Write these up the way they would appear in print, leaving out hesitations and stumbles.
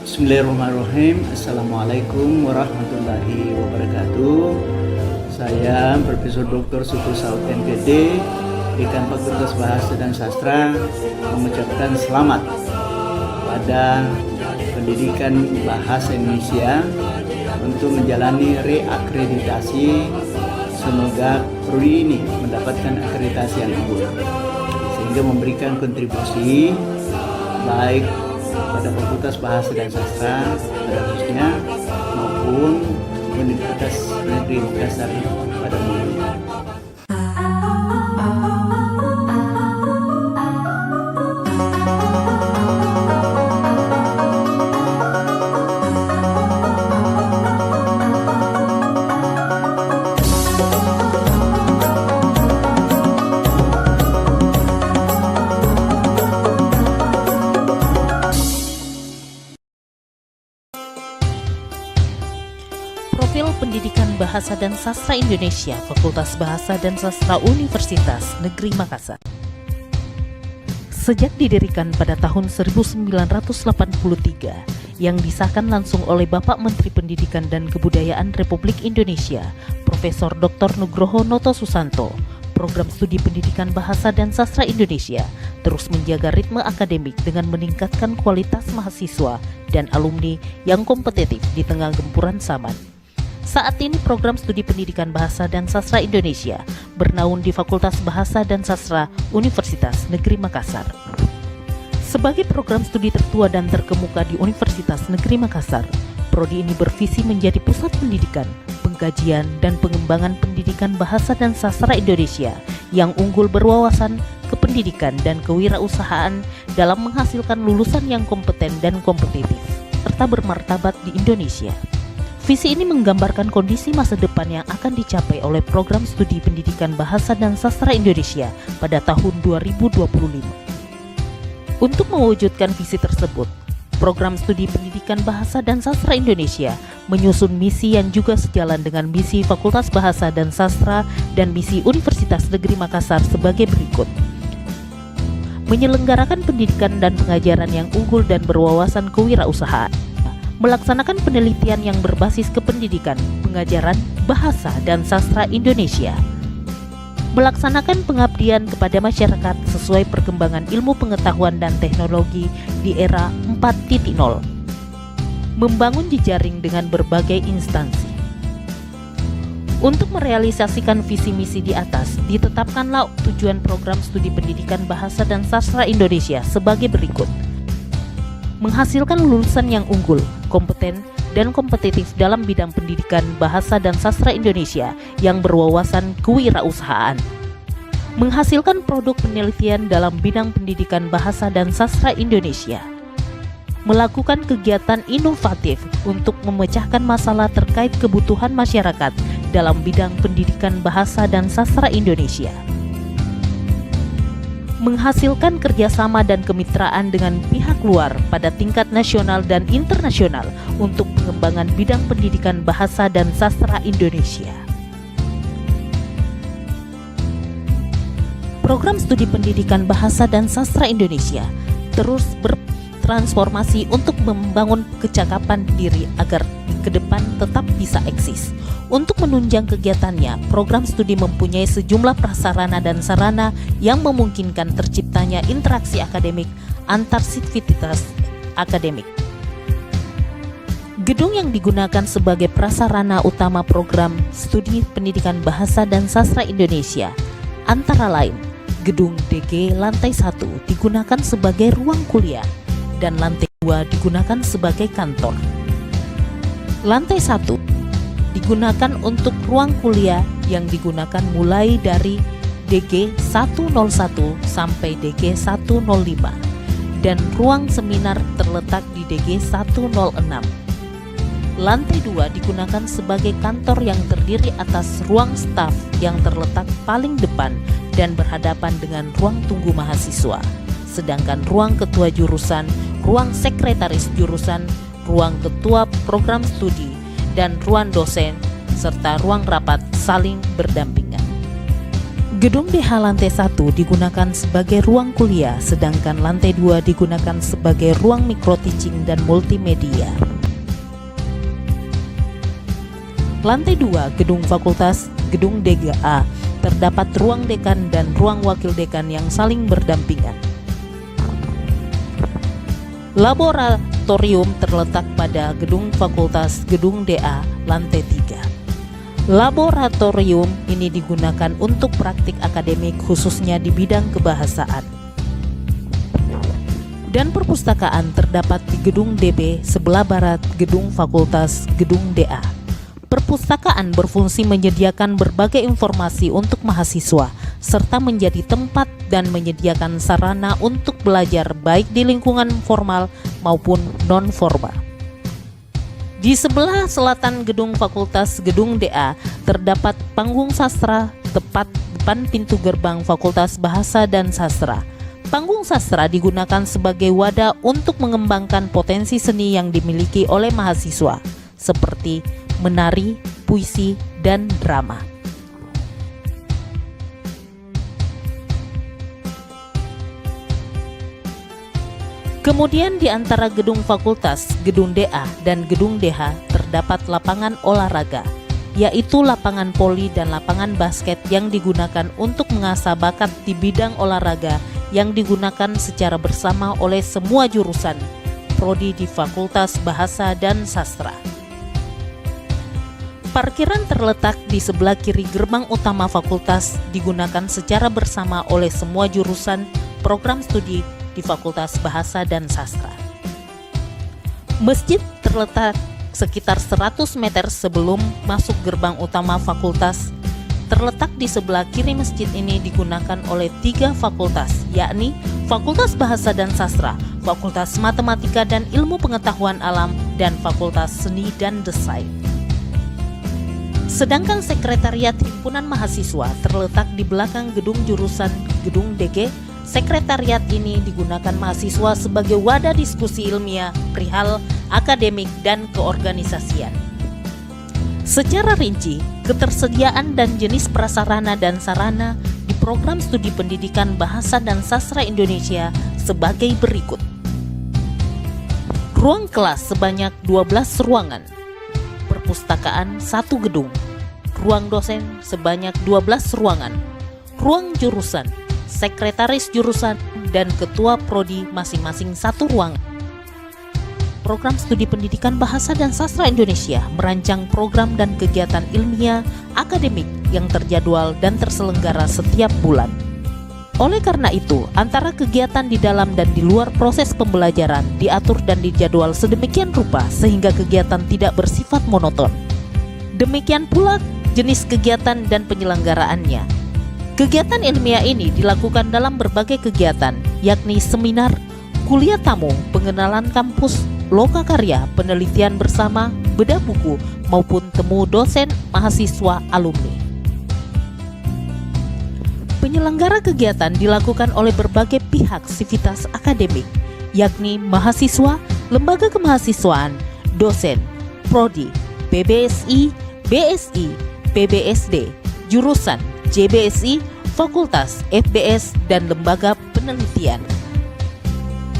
Bismillahirrahmanirrahim. Assalamualaikum warahmatullahi wabarakatuh. Saya Profesor Dr. Suku Saud MPD, Dekan Fakultas Bahasa dan Sastra, mengucapkan selamat pada pendidikan bahasa Indonesia untuk menjalani reakreditasi. Semoga prodi ini mendapatkan akreditasi yang unggul sehingga memberikan kontribusi baik pada Fakultas Bahasa dan Sastra pada khususnya maupun Universitas Negeri Makassar pada umumnya. Profil Pendidikan Bahasa dan Sastra Indonesia, Fakultas Bahasa dan Sastra Universitas Negeri Makassar. Sejak didirikan pada tahun 1983, yang disahkan langsung oleh Bapak Menteri Pendidikan dan Kebudayaan Republik Indonesia, Profesor Dr. Nugroho Noto Susanto, program studi pendidikan bahasa dan sastra Indonesia terus menjaga ritme akademik dengan meningkatkan kualitas mahasiswa dan alumni yang kompetitif di tengah gempuran zaman. Saat ini program studi pendidikan bahasa dan sastra Indonesia bernaung di Fakultas Bahasa dan Sastra Universitas Negeri Makassar. Sebagai program studi tertua dan terkemuka di Universitas Negeri Makassar, prodi ini bervisi menjadi pusat pendidikan, pengkajian, dan pengembangan pendidikan bahasa dan sastra Indonesia yang unggul berwawasan kependidikan dan kewirausahaan dalam menghasilkan lulusan yang kompeten dan kompetitif, serta bermartabat di Indonesia. Visi ini menggambarkan kondisi masa depan yang akan dicapai oleh program studi pendidikan bahasa dan sastra Indonesia pada tahun 2025. Untuk mewujudkan visi tersebut, program studi pendidikan bahasa dan sastra Indonesia menyusun misi yang juga sejalan dengan misi Fakultas Bahasa dan Sastra dan misi Universitas Negeri Makassar sebagai berikut. Menyelenggarakan pendidikan dan pengajaran yang unggul dan berwawasan kewirausahaan. Melaksanakan penelitian yang berbasis kependidikan, pengajaran, bahasa, dan sastra Indonesia. Melaksanakan pengabdian kepada masyarakat sesuai perkembangan ilmu pengetahuan dan teknologi di era 4.0. Membangun jejaring dengan berbagai instansi. Untuk merealisasikan visi misi di atas, ditetapkanlah tujuan program studi pendidikan bahasa dan sastra Indonesia sebagai berikut. Menghasilkan lulusan yang unggul, kompeten, dan kompetitif dalam bidang pendidikan bahasa dan sastra Indonesia yang berwawasan kewirausahaan. Menghasilkan produk penelitian dalam bidang pendidikan bahasa dan sastra Indonesia. Melakukan kegiatan inovatif untuk memecahkan masalah terkait kebutuhan masyarakat dalam bidang pendidikan bahasa dan sastra Indonesia. Menghasilkan kerjasama dan kemitraan dengan pihak luar pada tingkat nasional dan internasional untuk pengembangan bidang pendidikan bahasa dan sastra Indonesia. Program studi pendidikan bahasa dan sastra Indonesia terus bertransformasi untuk membangun kecakapan diri agar ke depan tetap bisa eksis. Untuk menunjang kegiatannya, program studi mempunyai sejumlah prasarana dan sarana yang memungkinkan terciptanya interaksi akademik antar sivitas akademik. Gedung yang digunakan sebagai prasarana utama program studi pendidikan bahasa dan sastra Indonesia antara lain Gedung DG lantai 1 digunakan sebagai ruang kuliah dan lantai 2 digunakan sebagai kantor. Lantai 1 digunakan untuk ruang kuliah yang digunakan mulai dari DG 101 sampai DG 105 dan ruang seminar terletak di DG 106. Lantai 2 digunakan sebagai kantor yang terdiri atas ruang staf yang terletak paling depan dan berhadapan dengan ruang tunggu mahasiswa. Sedangkan ruang ketua jurusan, ruang sekretaris jurusan, ruang ketua program studi, dan ruang dosen serta ruang rapat saling berdampingan. Gedung DH lantai 1 digunakan sebagai ruang kuliah, sedangkan lantai 2 digunakan sebagai ruang micro teaching dan multimedia. Lantai 2 gedung fakultas, gedung DGA, terdapat ruang dekan dan ruang wakil dekan yang saling berdampingan. Laboratorium terletak pada gedung fakultas, gedung DA, lantai 3. Laboratorium ini digunakan untuk praktik akademik khususnya di bidang kebahasaan. Dan perpustakaan terdapat di gedung DB sebelah barat gedung fakultas, gedung DA. Perpustakaan berfungsi menyediakan berbagai informasi untuk mahasiswa serta menjadi tempat dan menyediakan sarana untuk belajar baik di lingkungan formal maupun non-formal. Di sebelah selatan gedung fakultas, gedung DA, terdapat panggung sastra tepat depan pintu gerbang Fakultas Bahasa dan Sastra. Panggung sastra digunakan sebagai wadah untuk mengembangkan potensi seni yang dimiliki oleh mahasiswa, seperti menari, puisi, dan drama. Kemudian di antara gedung fakultas, gedung DA, dan gedung DH terdapat lapangan olahraga, yaitu lapangan voli dan lapangan basket yang digunakan untuk mengasah bakat di bidang olahraga yang digunakan secara bersama oleh semua jurusan prodi di Fakultas Bahasa dan Sastra. Parkiran terletak di sebelah kiri gerbang utama fakultas, digunakan secara bersama oleh semua jurusan program studi di Fakultas Bahasa dan Sastra. Masjid terletak sekitar 100 meter sebelum masuk gerbang utama fakultas. Terletak di sebelah kiri masjid ini digunakan oleh 3 fakultas, yakni Fakultas Bahasa dan Sastra, Fakultas Matematika dan Ilmu Pengetahuan Alam, dan Fakultas Seni dan Desain. Sedangkan sekretariat himpunan mahasiswa terletak di belakang gedung jurusan, gedung DG. Sekretariat ini digunakan mahasiswa sebagai wadah diskusi ilmiah perihal akademik dan keorganisasian. Secara rinci, ketersediaan dan jenis prasarana dan sarana di program studi pendidikan Bahasa dan Sastra Indonesia sebagai berikut. Ruang kelas sebanyak 12 ruangan. Perpustakaan 1 gedung. Ruang dosen sebanyak 12 ruangan. Ruang jurusan, sekretaris jurusan, dan ketua prodi masing-masing 1 ruangan. Program Studi Pendidikan Bahasa dan Sastra Indonesia merancang program dan kegiatan ilmiah akademik yang terjadwal dan terselenggara setiap bulan. Oleh karena itu, antara kegiatan di dalam dan di luar proses pembelajaran diatur dan dijadwal sedemikian rupa sehingga kegiatan tidak bersifat monoton. Demikian pula jenis kegiatan dan penyelenggaraannya. Kegiatan ilmiah ini dilakukan dalam berbagai kegiatan, yakni seminar, kuliah tamu, pengenalan kampus, lokakarya, penelitian bersama, bedah buku, maupun temu dosen, mahasiswa, alumni. Penyelenggara kegiatan dilakukan oleh berbagai pihak sivitas akademik, yakni mahasiswa, lembaga kemahasiswaan, dosen, prodi, PBSI, BSI, PBSD, jurusan, JBSI, fakultas, FBS, dan lembaga penelitian.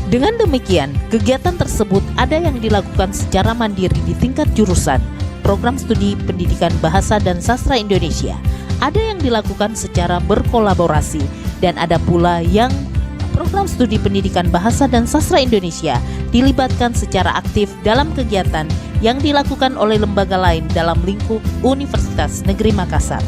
Dengan demikian, kegiatan tersebut ada yang dilakukan secara mandiri di tingkat jurusan, program studi pendidikan Bahasa dan Sastra Indonesia, ada yang dilakukan secara berkolaborasi, dan ada pula yang program studi pendidikan Bahasa dan Sastra Indonesia dilibatkan secara aktif dalam kegiatan yang dilakukan oleh lembaga lain dalam lingkup Universitas Negeri Makassar.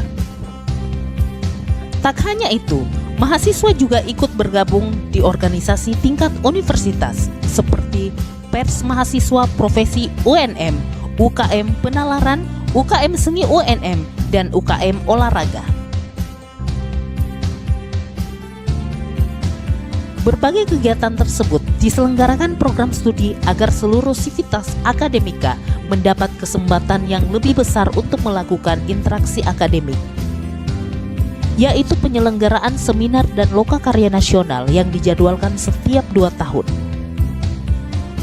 Tak hanya itu, mahasiswa juga ikut bergabung di organisasi tingkat universitas seperti Pers Mahasiswa Profesi UNM, UKM Penalaran, UKM Seni UNM, dan UKM Olahraga. Berbagai kegiatan tersebut diselenggarakan program studi agar seluruh sivitas akademika mendapat kesempatan yang lebih besar untuk melakukan interaksi akademik, yaitu penyelenggaraan seminar dan lokakarya nasional yang dijadwalkan setiap 2 tahun.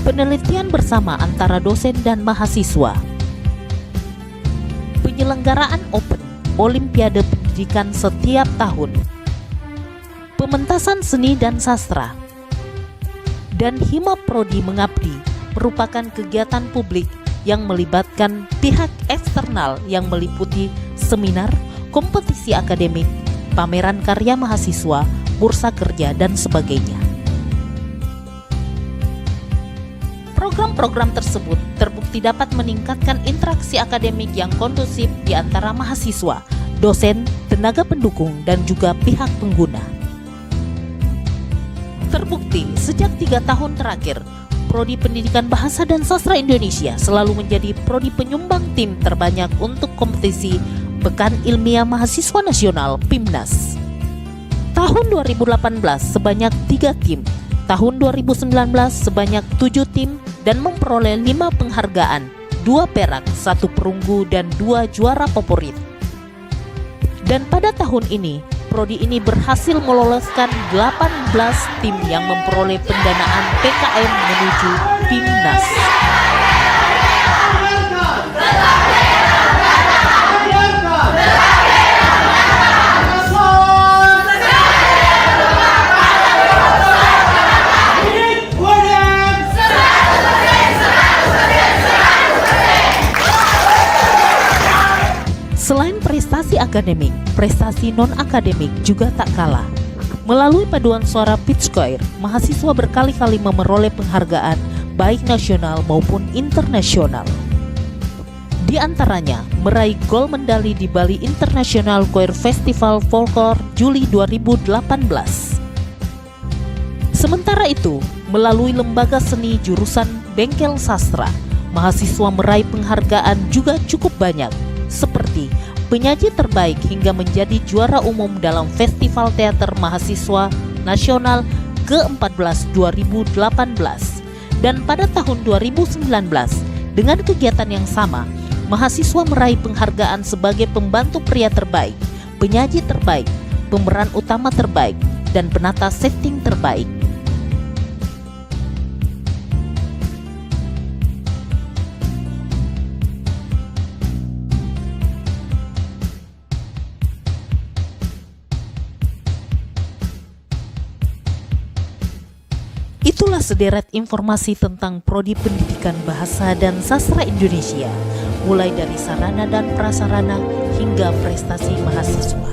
Penelitian bersama antara dosen dan mahasiswa. Penyelenggaraan Open, Olimpiade Pendidikan pendidikan setiap tahun. Pementasan seni dan sastra dan Hima Prodi Mengabdi merupakan kegiatan publik yang melibatkan pihak eksternal yang meliputi seminar, kompetisi akademik, pameran karya mahasiswa, bursa kerja, dan sebagainya. Program-program tersebut terbukti dapat meningkatkan interaksi akademik yang kondusif di antara mahasiswa, dosen, tenaga pendukung, dan juga pihak pengguna. Terbukti sejak 3 tahun terakhir, Prodi Pendidikan Bahasa dan Sastra Indonesia selalu menjadi prodi penyumbang tim terbanyak untuk kompetisi Pekan Ilmiah Mahasiswa Nasional PIMNAS. Tahun 2018 sebanyak 3 tim, tahun 2019 sebanyak 7 tim dan memperoleh 5 penghargaan, 2 perak, 1 perunggu, dan 2 juara favorit. Dan pada tahun ini, prodi ini berhasil meloloskan 18 tim yang memperoleh pendanaan PKM menuju PIMNAS. Selain prestasi akademik, prestasi non-akademik juga tak kalah. Melalui paduan suara Pitch Choir, mahasiswa berkali-kali memperoleh penghargaan baik nasional maupun internasional. Di antaranya, meraih gold medali di Bali International Choir Festival Folklore Juli 2018. Sementara itu, melalui lembaga seni jurusan Bengkel Sastra, mahasiswa meraih penghargaan juga cukup banyak, seperti penyaji terbaik hingga menjadi juara umum dalam Festival Teater Mahasiswa Nasional ke-14 2018. Dan pada tahun 2019, dengan kegiatan yang sama, mahasiswa meraih penghargaan sebagai pembantu pria terbaik, penyaji terbaik, pemeran utama terbaik, dan penata setting terbaik. Itulah sederet informasi tentang Prodi Pendidikan Bahasa dan Sastra Indonesia, mulai dari sarana dan prasarana hingga prestasi mahasiswa.